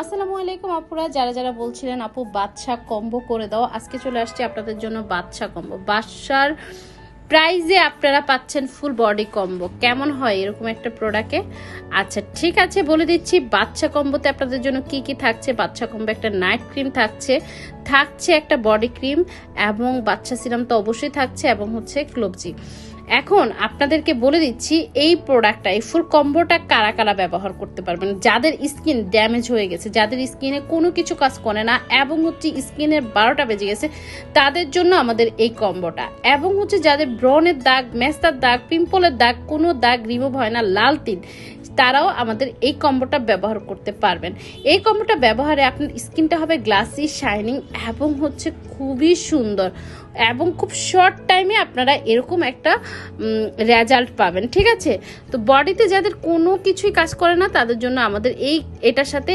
আসসালামু আলাইকুম আপুরা, যারা যারা বলছিলেন আপু বাদশা কম্বো করে দাও, আজকে চলে আসছে আপনাদের জন্য বাদশা কম্বো। বাদশার প্রাইজে আপনারা পাচ্ছেন ফুল বডি কম্বো। কেমন হয় এরকম একটা প্রোডাক্টে? আচ্ছা ঠিক আছে, বলে দিচ্ছি বাদশা কম্বোতে আপনাদের জন্য কি কি থাকছে। বাদশা কম্বো একটা নাইট ক্রিম থাকছে, থাকছে একটা বডি ক্রিম এবং বাদশা সিরাম তো অবশ্যই থাকছে, এবং হচ্ছে ক্লোবজি। এখন আপনাদেরকে বলে দিচ্ছি এই প্রোডাক্টটা, এই ফুল কম্বোটা কারা কারা ব্যবহার করতে পারবেন। যাদের স্কিন ড্যামেজ হয়ে গেছে, যাদের স্কিনে কোনো কিছু কাজ করে না এবং হচ্ছে স্কিনের 12টা বেজে গেছে, তাদের জন্য আমাদের এই কম্বোটা। এবং হচ্ছে যাদের ব্রণের দাগ, মেস্তার দাগ, পিম্পলের দাগ, কোনো দাগ রিমুভ হয় না, লাল তিল, তারাও আমাদের এই কম্বোটা ব্যবহার করতে পারবেন। এই কম্বোটা ব্যবহারে আপনার স্কিনটা হবে গ্লাসি, শাইনিং এবং হচ্ছে খুবই সুন্দর, এবং খুব শর্ট টাইমে আপনারা এরকম একটা রেজাল্ট পাবেন। ঠিক আছে, তো বডিতে যাদের কোনো কিছুই কাজ করে না তাদের জন্য আমাদের এটার সাথে